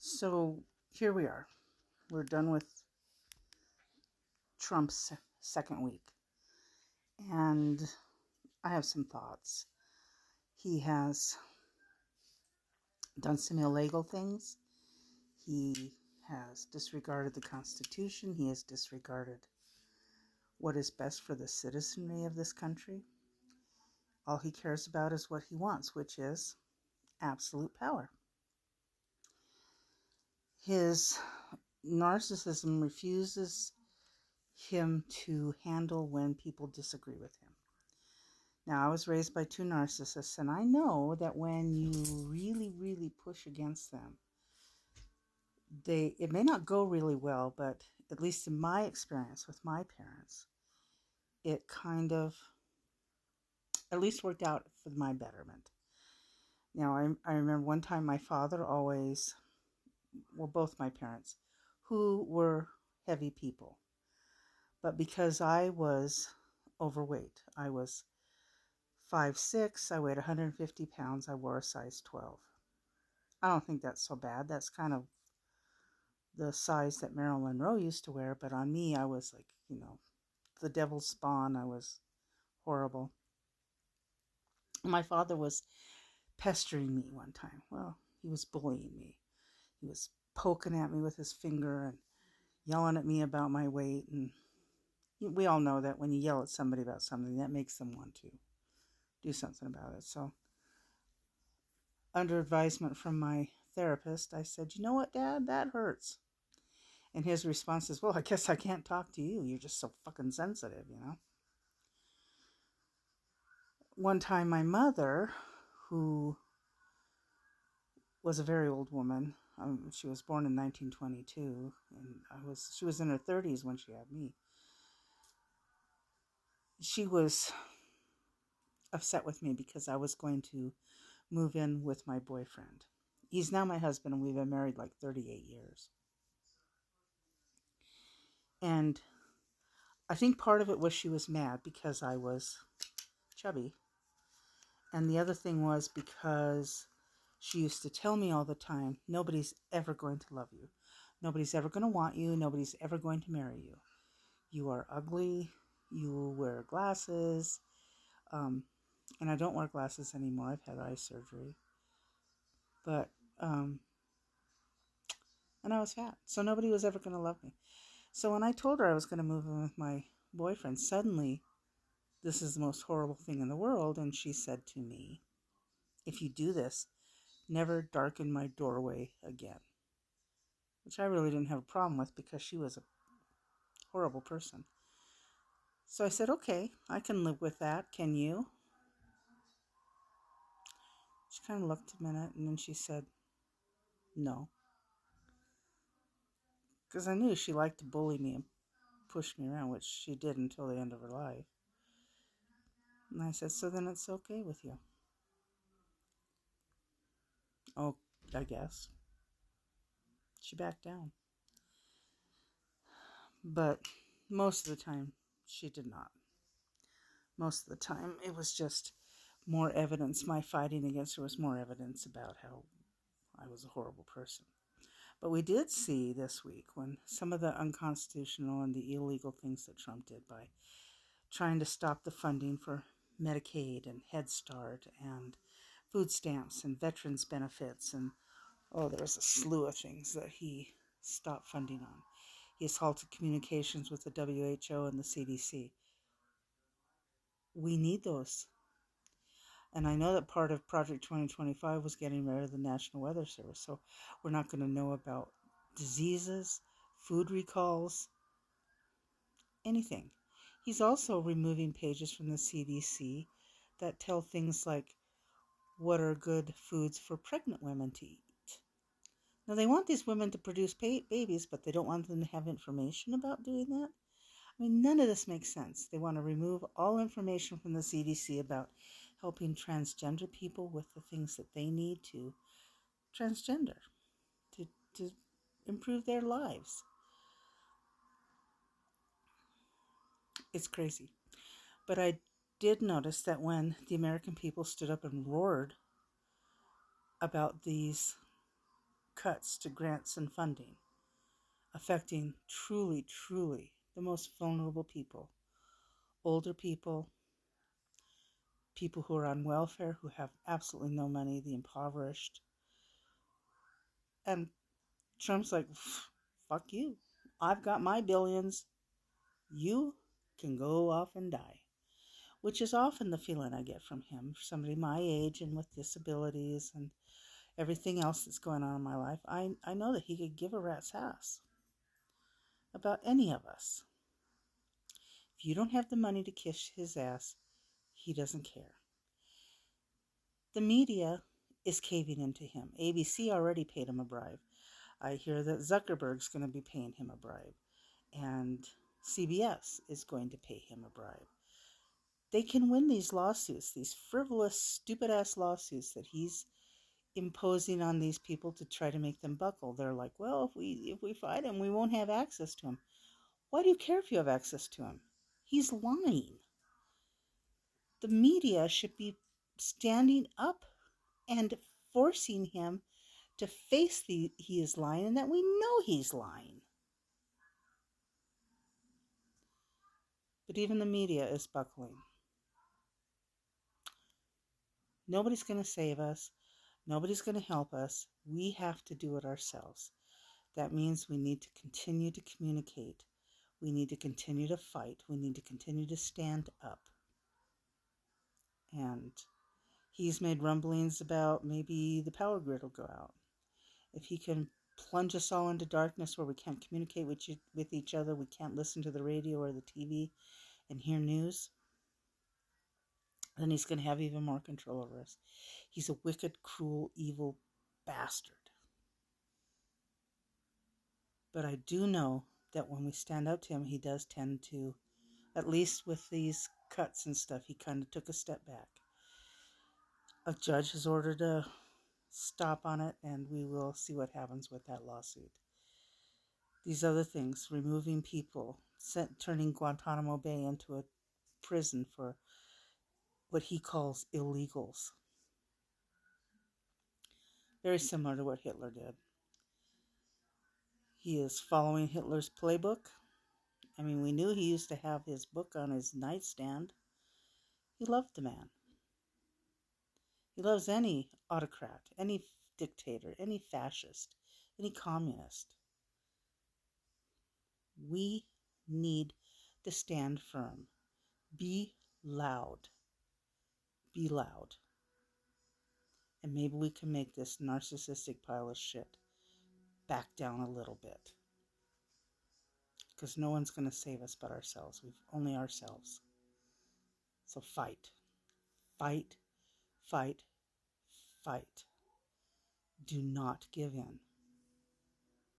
So here we are. We're done with Trump's second week. And I have some thoughts. He has done some illegal things. He has disregarded the Constitution. He has disregarded what is best for the citizenry of this country. All he cares about is what he wants, which is absolute power. His narcissism refuses him to handle when people disagree with him. Now, I was raised by two narcissists, and I know that when you really, really push against them, it may not go really well, but at least in my experience with my parents, it kind of at least worked out for my betterment. Now, I remember one time my father always, both my parents, who were heavy people. But because I was overweight, I was 5'6", I weighed 150 pounds, I wore a size 12. I don't think that's so bad. That's kind of the size that Marilyn Monroe used to wear, but on me, I was like, the devil's spawn. I was horrible. My father was pestering me one time. Well, he was bullying me. He was poking at me with his finger and yelling at me about my weight. And we all know that when you yell at somebody about something, that makes them want to do something about it. So, under advisement from my therapist, I said, "You know what, Dad? That hurts." And his response is, "Well, I guess I can't talk to you. You're just so fucking sensitive, One time my mother, who was a very old woman, she was born in 1922, and she was in her 30s when she had me. She was upset with me because I was going to move in with my boyfriend. He's now my husband, and we've been married like 38 years. And I think part of it was she was mad because I was chubby. And the other thing was because she used to tell me all the time, nobody's ever going to love you. Nobody's ever going to want you. Nobody's ever going to marry you. You are ugly. You wear glasses. And I don't wear glasses anymore. I've had eye surgery. But, and I was fat. So nobody was ever going to love me. So when I told her I was going to move in with my boyfriend, suddenly, this is the most horrible thing in the world. And she said to me, "If you do this, never darken my doorway again." Which I really didn't have a problem with because she was a horrible person. So I said, "Okay, I can live with that. Can you?" She kind of looked a minute and then she said, "No." Because I knew she liked to bully me and push me around, which she did until the end of her life. And I said, "So then it's okay with you?" "Oh, I guess." She backed down. But most of the time, she did not. Most of the time, it was just more evidence. My fighting against her was more evidence about how I was a horrible person. But we did see this week when some of the unconstitutional and the illegal things that Trump did by trying to stop the funding for Medicaid and Head Start and food stamps and veterans benefits, and there was a slew of things that he stopped funding on. He has halted communications with the WHO and the CDC. We need those. And I know that part of Project 2025 was getting rid of the National Weather Service, so we're not going to know about diseases, food recalls, anything. He's also removing pages from the CDC that tell things like what are good foods for pregnant women to eat. Now, they want these women to produce babies, but they don't want them to have information about doing that. I mean, none of this makes sense. They want to remove all information from the CDC about helping transgender people with the things that they need to transgender, to improve their lives. It's crazy. But I did notice that when the American people stood up and roared about these cuts to grants and funding, affecting truly, truly the most vulnerable people, older people, people who are on welfare, who have absolutely no money, the impoverished. And Trump's like, fuck you. I've got my billions. You can go off and die. Which is often the feeling I get from him. For somebody my age and with disabilities and everything else that's going on in my life, I know that he could give a rat's ass about any of us. If you don't have the money to kiss his ass, he doesn't care. The media is caving into him. ABC already paid him a bribe. I hear that Zuckerberg's going to be paying him a bribe. And CBS is going to pay him a bribe. They can win these lawsuits, these frivolous, stupid-ass lawsuits that he's imposing on these people to try to make them buckle. They're like, well, if we fight him, we won't have access to him. Why do you care if you have access to him? He's lying. The media should be standing up and forcing him to face he is lying and that we know he's lying. But even the media is buckling. Nobody's going to save us. Nobody's going to help us. We have to do it ourselves. That means we need to continue to communicate. We need to continue to fight. We need to continue to stand up. And he's made rumblings about maybe the power grid will go out. If he can plunge us all into darkness where we can't communicate with each other, we can't listen to the radio or the TV and hear news, then he's going to have even more control over us. He's a wicked, cruel, evil bastard. But I do know that when we stand up to him, he does tend to, at least with these cuts and stuff, he kind of took a step back. A judge has ordered a stop on it, and we will see what happens with that lawsuit. These other things, removing people, turning Guantanamo Bay into a prison for what he calls illegals. Very similar to what Hitler did. He is following Hitler's playbook. I mean, we knew he used to have his book on his nightstand. He loved the man. He loves any autocrat, any dictator, any fascist, any communist. We need to stand firm. Be loud. Be loud. And maybe we can make this narcissistic pile of shit back down a little bit. Because no one's going to save us but ourselves. We've only ourselves. So fight. Fight. Fight. Fight. Do not give in.